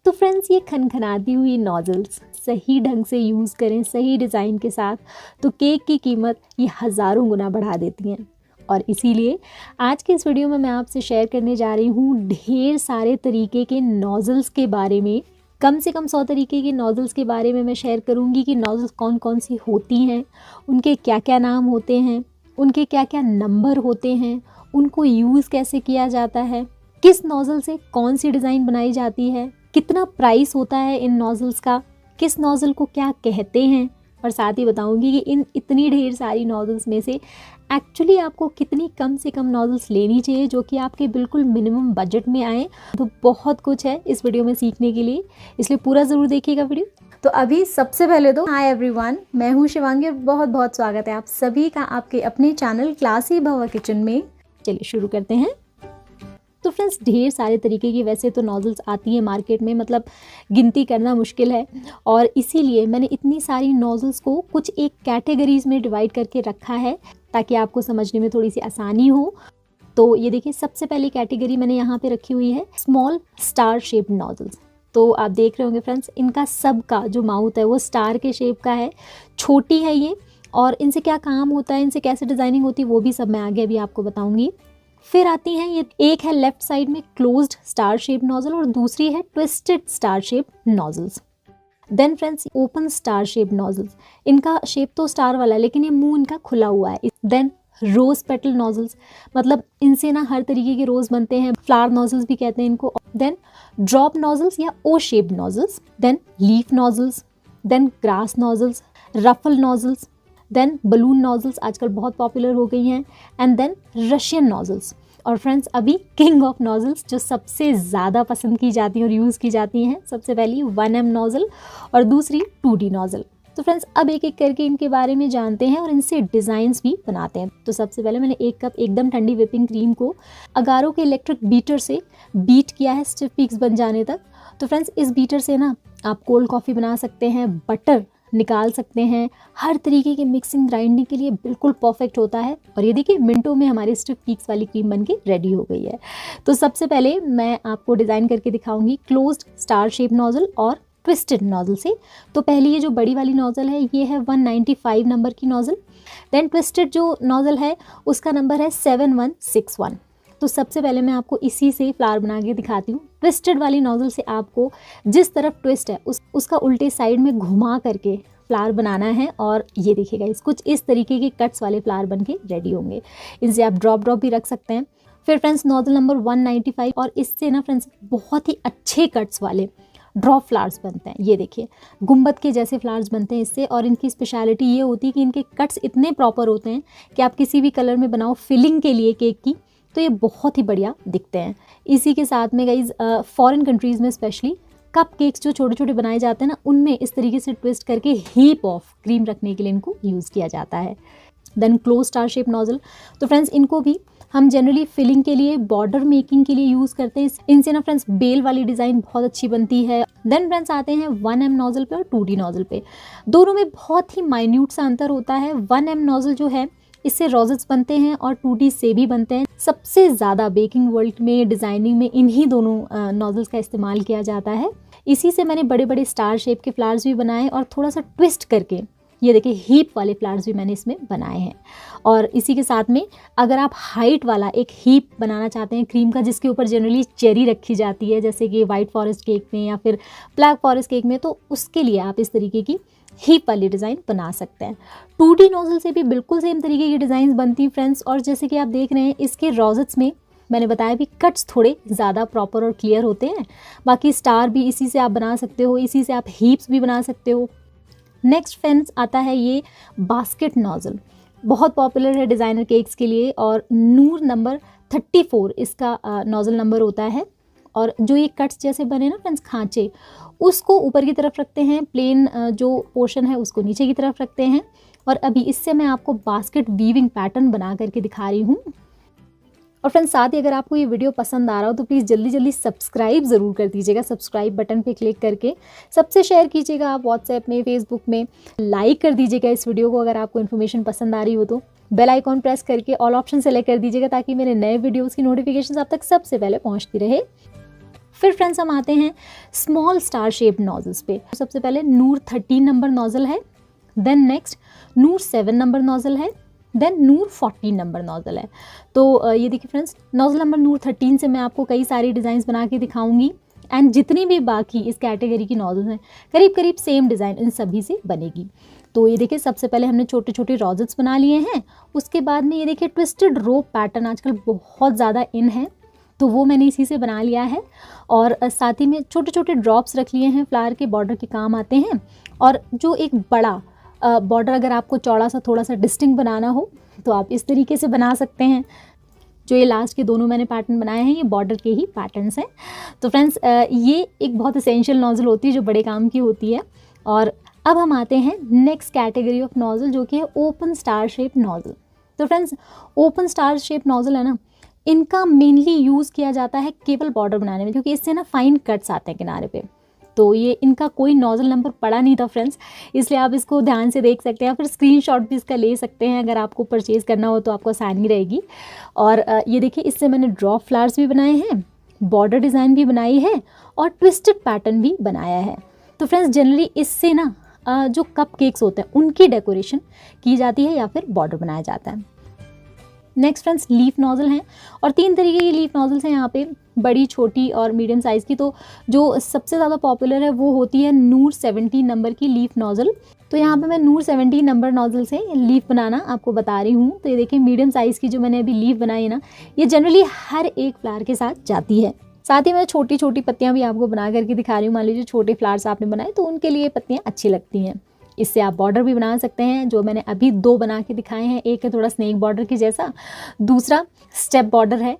तो फ्रेंड्स, ये खनखनाती हुई नॉजल्स सही ढंग से यूज़ करें, सही डिज़ाइन के साथ, तो केक की कीमत ये हज़ारों गुना बढ़ा देती हैं। और इसीलिए आज के इस वीडियो में मैं आपसे शेयर करने जा रही हूँ ढेर सारे तरीके के नॉजल्स के बारे में। कम से कम 100 तरीके के नॉजल्स के बारे में मैं शेयर करूँगी कि नॉजल्स कौन कौन सी होती हैं, उनके क्या क्या नाम होते हैं, उनके क्या क्या नंबर होते हैं, उनको यूज़ कैसे किया जाता है, किस नॉजल से कौन सी डिज़ाइन बनाई जाती है, कितना प्राइस होता है इन नॉजल्स का, किस नॉजल को क्या कहते हैं, और साथ ही बताऊंगी कि इन इतनी ढेर सारी नॉजल्स में से एक्चुअली आपको कितनी कम से कम नॉजल्स लेनी चाहिए जो कि आपके बिल्कुल मिनिमम बजट में आए। तो बहुत कुछ है इस वीडियो में सीखने के लिए, इसलिए पूरा ज़रूर देखिएगा वीडियो। तो अभी सबसे पहले तो हाय एवरीवन, मैं हूँ शिवांगी और बहुत बहुत स्वागत है आप सभी का आपके अपने चैनल क्लासी भवा किचन में। चलिए शुरू करते हैं। तो फ्रेंड्स, ढेर सारे तरीके की वैसे तो नॉजल्स आती हैं मार्केट में, मतलब गिनती करना मुश्किल है, और इसीलिए मैंने इतनी सारी नॉजल्स को कुछ एक कैटेगरीज में डिवाइड करके रखा है ताकि आपको समझने में थोड़ी सी आसानी हो। तो ये देखिए, सबसे पहली कैटेगरी मैंने यहाँ पे रखी हुई है स्मॉल स्टार शेप्ड नॉजल्स। तो आप देख रहे होंगे फ्रेंड्स, इनका सबका जो माउथ है वो स्टार के शेप का है, छोटी है ये, और इनसे क्या काम होता है, इनसे कैसे डिज़ाइनिंग होती है, वो भी सब मैं आगे अभी आपको बताऊँगी। फिर आती हैं ये, एक है लेफ्ट साइड में क्लोज्ड स्टार शेप नॉजल और दूसरी है twisted star shape nozzles. Then friends, open star shape nozzles, इनका शेप तो स्टार वाला है लेकिन ये मुंह इनका खुला हुआ है। देन रोज पेटल नॉजल्स, मतलब इनसे ना हर तरीके के रोज बनते हैं, फ्लावर नॉजल्स भी कहते हैं इनको। देन ड्रॉप नॉजल्स या O shape nozzles, then leaf nozzles, then grass nozzles, ruffle nozzles, then balloon nozzles आजकल बहुत पॉपुलर हो गई हैं, एंड देन रशियन नॉजल्स। और फ्रेंड्स, अभी किंग ऑफ नॉजल्स जो सबसे ज़्यादा पसंद की जाती हैं और यूज़ की जाती हैं, सबसे पहली 1M नॉजल और दूसरी 2D नॉजल। तो फ्रेंड्स, अब एक एक करके इनके बारे में जानते हैं और इनसे डिज़ाइंस भी बनाते हैं। तो सबसे पहले मैंने 1 कप एकदम ठंडी व्हिपिंग क्रीम को अगारो के इलेक्ट्रिक बीटर से बीट किया है स्टिफ पीक्स बन जाने तक। तो फ्रेंड्स, इस बीटर से ना आप कोल्ड कॉफ़ी बना सकते हैं, बटर निकाल सकते हैं, हर तरीके के मिक्सिंग ग्राइंडिंग के लिए बिल्कुल परफेक्ट होता है। और ये देखिए, मिनटों में हमारी स्टिफ पीक्स वाली क्रीम बनके रेडी हो गई है। तो सबसे पहले मैं आपको डिज़ाइन करके दिखाऊंगी क्लोज्ड स्टार शेप नॉजल और ट्विस्टेड नॉजल से। तो पहली ये जो बड़ी वाली नॉजल है ये है 195 नंबर की नॉजल। देन ट्विस्टेड जो नॉजल है उसका नंबर है 7161। तो सबसे पहले मैं आपको इसी से फ्लावर बना के दिखाती हूँ। ट्विस्टेड वाली नॉजल से आपको जिस तरफ ट्विस्ट है उसका उल्टे साइड में घुमा करके फ्लावर बनाना है, और ये देखिएगा इस कुछ इस तरीके के कट्स वाले फ्लावर बन के रेडी होंगे। इनसे आप ड्रॉप भी रख सकते हैं। फिर फ्रेंड्स, नॉजल नंबर 195, और इससे ना फ्रेंड्स बहुत ही अच्छे कट्स वाले ड्रॉप फ्लावर्स बनते हैं। ये देखिए, गुंबद के जैसे फ्लावर्स बनते हैं इससे, और इनकी स्पेशलिटी ये होती है कि इनके कट्स इतने प्रॉपर होते हैं कि आप किसी भी कलर में बनाओ फिलिंग के लिए केक की, तो ये बहुत ही बढ़िया दिखते हैं। इसी के साथ में गाइज फॉरेन कंट्रीज़ में स्पेशली कप केक्स जो छोटे छोटे बनाए जाते हैं ना, उनमें इस तरीके से ट्विस्ट करके हीप ऑफ क्रीम रखने के लिए इनको यूज़ किया जाता है। Then close star shape nozzle, तो फ्रेंड्स इनको भी हम जनरली फिलिंग के लिए, बॉर्डर मेकिंग के लिए यूज़ करते हैं। इनसे ना फ्रेंड्स बेल वाली डिज़ाइन बहुत अच्छी बनती है। देन फ्रेंड्स आते हैं 1M नॉजल पे और 2D नॉजल पे। दोनों में बहुत ही माइन्यूट सा अंतर होता है। 1M नॉजल जो है इससे रोजेस बनते हैं और 2D से भी बनते हैं। सबसे ज़्यादा बेकिंग वर्ल्ड में, डिज़ाइनिंग में इन्हीं दोनों नॉजल्स का इस्तेमाल किया जाता है। इसी से मैंने बड़े बड़े स्टार शेप के फ्लावर्स भी बनाए और थोड़ा सा ट्विस्ट करके ये देखिए हीप वाले फ्लावर्स भी मैंने इसमें बनाए हैं। और इसी के साथ में अगर आप हाइट वाला एक हीप बनाना चाहते हैं क्रीम का, जिसके ऊपर जनरली चेरी रखी जाती है जैसे कि वाइट फॉरेस्ट केक में या फिर ब्लैक फॉरेस्ट केक में, तो उसके लिए आप इस तरीके की हीप वाली डिज़ाइन बना सकते हैं। 2D नोजल से भी बिल्कुल सेम तरीके की डिज़ाइन बनती हैं फ्रेंड्स। और जैसे कि आप देख रहे हैं इसके रोजेट्स में मैंने बताया भी कट्स थोड़े ज़्यादा प्रॉपर और क्लियर होते हैं। बाकी स्टार भी इसी से आप बना सकते हो, इसी से आप हीप्स भी बना सकते हो। नेक्स्ट फ्रेंड्स आता है ये बास्केट नॉजल, बहुत पॉपुलर है डिज़ाइनर केक्स के लिए, और नूर नंबर 34 इसका नॉजल नंबर होता है। और जो ये कट्स जैसे बने ना फ्रेंड्स, खांचे, उसको ऊपर की तरफ रखते हैं, प्लेन जो पोर्शन है उसको नीचे की तरफ रखते हैं। और अभी इससे मैं आपको बास्केट वीविंग पैटर्न बना करके दिखा रही हूँ। और फ्रेंड्स, साथ ही अगर आपको ये वीडियो पसंद आ रहा हो तो प्लीज़ जल्दी जल्दी सब्सक्राइब ज़रूर कर दीजिएगा। सब्सक्राइब बटन पे क्लिक करके सबसे शेयर कीजिएगा आप व्हाट्सएप में, फेसबुक में, लाइक कर दीजिएगा इस वीडियो को अगर आपको इन्फॉर्मेशन पसंद आ रही हो तो। बेल आइकॉन प्रेस करके ऑल ऑप्शन सेलेक्ट कर दीजिएगा ताकि मेरे नए वीडियोज़ की नोटिफिकेशन आप तक सबसे पहले पहुँचती रहे। फिर फ्रेंड्स हम आते हैं स्मॉल स्टार शेप नोजल्स पे। सबसे पहले नूर 13 नंबर नोजल है, देन नेक्स्ट नूर 7 नंबर नोजल है, देन नूर 14 नंबर नोजल है। तो ये देखिए फ्रेंड्स, नोजल नंबर नूर 13 से मैं आपको कई सारी डिज़ाइंस बना के दिखाऊंगी एंड जितनी भी बाकी इस कैटेगरी की नोजल्स हैं करीब करीब सेम डिज़ाइन इन सभी से बनेगी। तो ये देखिए सबसे पहले हमने छोटे छोटे रोजेट्स बना लिए हैं, उसके बाद में ये देखिए ट्विस्टेड रोप पैटर्न आजकल बहुत ज़्यादा इन है, तो वो मैंने इसी से बना लिया है। और साथ ही में छोटे छोटे ड्रॉप्स रख लिए हैं, फ्लावर के बॉर्डर के काम आते हैं। और जो एक बड़ा बॉर्डर अगर आपको चौड़ा सा थोड़ा सा डिस्टिंक्ट बनाना हो तो आप इस तरीके से बना सकते हैं। जो ये लास्ट के दोनों मैंने पैटर्न बनाए हैं ये बॉर्डर के ही पैटर्न्स हैं। तो फ्रेंड्स ये एक बहुत एसेंशियल नोजल होती है जो बड़े काम की होती है। और अब हम आते हैं नेक्स्ट कैटेगरी ऑफ नोजल जो कि है ओपन स्टार शेप नोजल। तो friends open star shape nozzle है ना, इनका मेनली यूज़ किया जाता है केवल बॉर्डर बनाने में, क्योंकि इससे ना फाइन कट्स आते हैं किनारे पे। तो ये इनका कोई नोजल नंबर पड़ा नहीं था फ्रेंड्स, इसलिए आप इसको ध्यान से देख सकते हैं, फिर स्क्रीनशॉट भी इसका ले सकते हैं अगर आपको परचेज़ करना हो तो आपको आसानी रहेगी। और ये देखिए इससे मैंने ड्रॉप फ्लावर्स भी बनाए हैं, बॉर्डर डिज़ाइन भी बनाई है और ट्विस्टेड पैटर्न भी बनाया है। तो फ्रेंड्स जनरली इससे ना जो कप केक्स होते हैं उनकी डेकोरेशन की जाती है या फिर बॉर्डर बनाया जाता है। नेक्स्ट फ्रेंड्स लीफ नोजल हैं, और 3 तरीके की लीफ नोजल्स हैं यहाँ पे, बड़ी, छोटी और मीडियम साइज़ की। तो जो सबसे ज़्यादा पॉपुलर है वो होती है नूर 17 नंबर की लीफ नोजल। तो यहाँ पे मैं नूर 17 नंबर नोजल से लीफ बनाना आपको बता रही हूँ। तो ये देखिए मीडियम साइज़ की जो मैंने अभी लीफ बनाई है ना, ये जनरली हर एक फ्लावर के साथ जाती है। साथ ही मैं छोटी छोटी पत्तियाँ भी आपको बना करके दिखा रही हूँ। मान लीजिए छोटे फ्लावर्स आपने बनाए तो उनके लिए पत्तियाँ अच्छी लगती हैं। इससे आप बॉर्डर भी बना सकते हैं, जो मैंने अभी 2 बना के दिखाए हैं। एक है थोड़ा स्नेक बॉर्डर की जैसा, दूसरा स्टेप बॉर्डर है।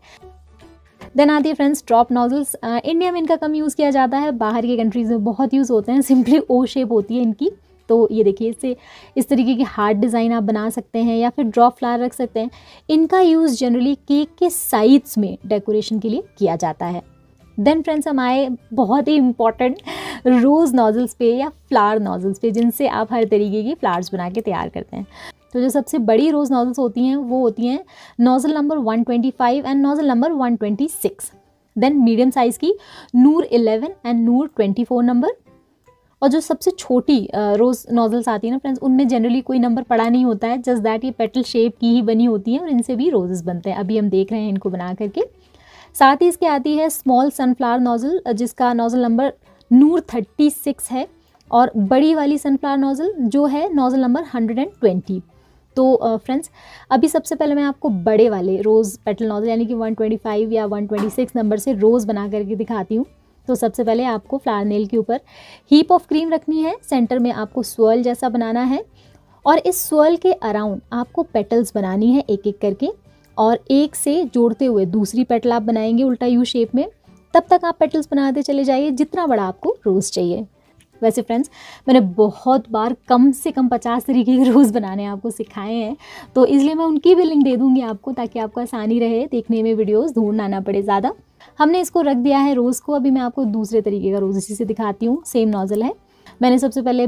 देन आती है फ्रेंड्स ड्रॉप नोजल्स। इंडिया में इनका कम यूज़ किया जाता है, बाहर की कंट्रीज़ में बहुत यूज़ होते हैं। सिंपली ओ शेप होती है इनकी। तो ये देखिए इससे इस तरीके की हार्ट डिज़ाइन आप बना सकते हैं या फिर ड्रॉप फ्लावर रख सकते हैं। इनका यूज़ जनरली केक के साइड्स में डेकोरेशन के लिए किया जाता है। देन फ्रेंड्स हम आए बहुत ही इंपॉर्टेंट रोज़ नोजल्स पे या फ्लावर नोजल्स पे, जिनसे आप हर तरीके की फ्लावर्स बना के तैयार करते हैं। तो जो सबसे बड़ी रोज़ नोजल्स होती हैं वो होती हैं nozzle number 125 and nozzle number 126। Then medium size की नूर 11 एंड नूर 24 नंबर। और जो सबसे छोटी रोज़ नोजल्स आती है ना फ्रेंड्स, उनमें जनरली कोई नंबर पड़ा नहीं होता है, जस्ट दैट ये पेटल शेप की ही बनी होती हैं और इनसे भी रोजेस बनते हैं। अभी हम देख रहे हैं इनको बना करके। साथ ही इसके आती है स्मॉल सनफ्लावर नोजल, जिसका नोजल नंबर नूर 36 है, और बड़ी वाली सनफ्लावर नोजल जो है नोजल नंबर 120। तो फ्रेंड्स अभी सबसे पहले मैं आपको बड़े वाले रोज़ पेटल नोजल यानी कि 125 या 126 नंबर से रोज़ बना करके दिखाती हूँ। तो सबसे पहले आपको फ्लावर नेल के ऊपर हीप ऑफ क्रीम रखनी है, सेंटर में आपको स्वर्ल जैसा बनाना है, और इस स्वर्ल के अराउंड आपको पेटल्स बनानी है एक एक करके, और एक से जोड़ते हुए दूसरी पेटल आप बनाएंगे उल्टा यू शेप में। तब तक आप पेटल्स बनाते चले जाइए जितना बड़ा आपको रोज़ चाहिए। वैसे फ्रेंड्स मैंने बहुत बार कम से कम 50 तरीके के रोज़ बनाने आपको सिखाए हैं, तो इसलिए मैं उनकी भी लिंक दे दूँगी आपको, ताकि आपको आसानी रहे देखने में, वीडियोज़ ढूंढना ना पड़े ज़्यादा। हमने इसको रख दिया है रोज़ को। अभी मैं आपको दूसरे तरीके का रोज़ इसी से दिखाती हूँ। सेम नोजल है। मैंने सबसे पहले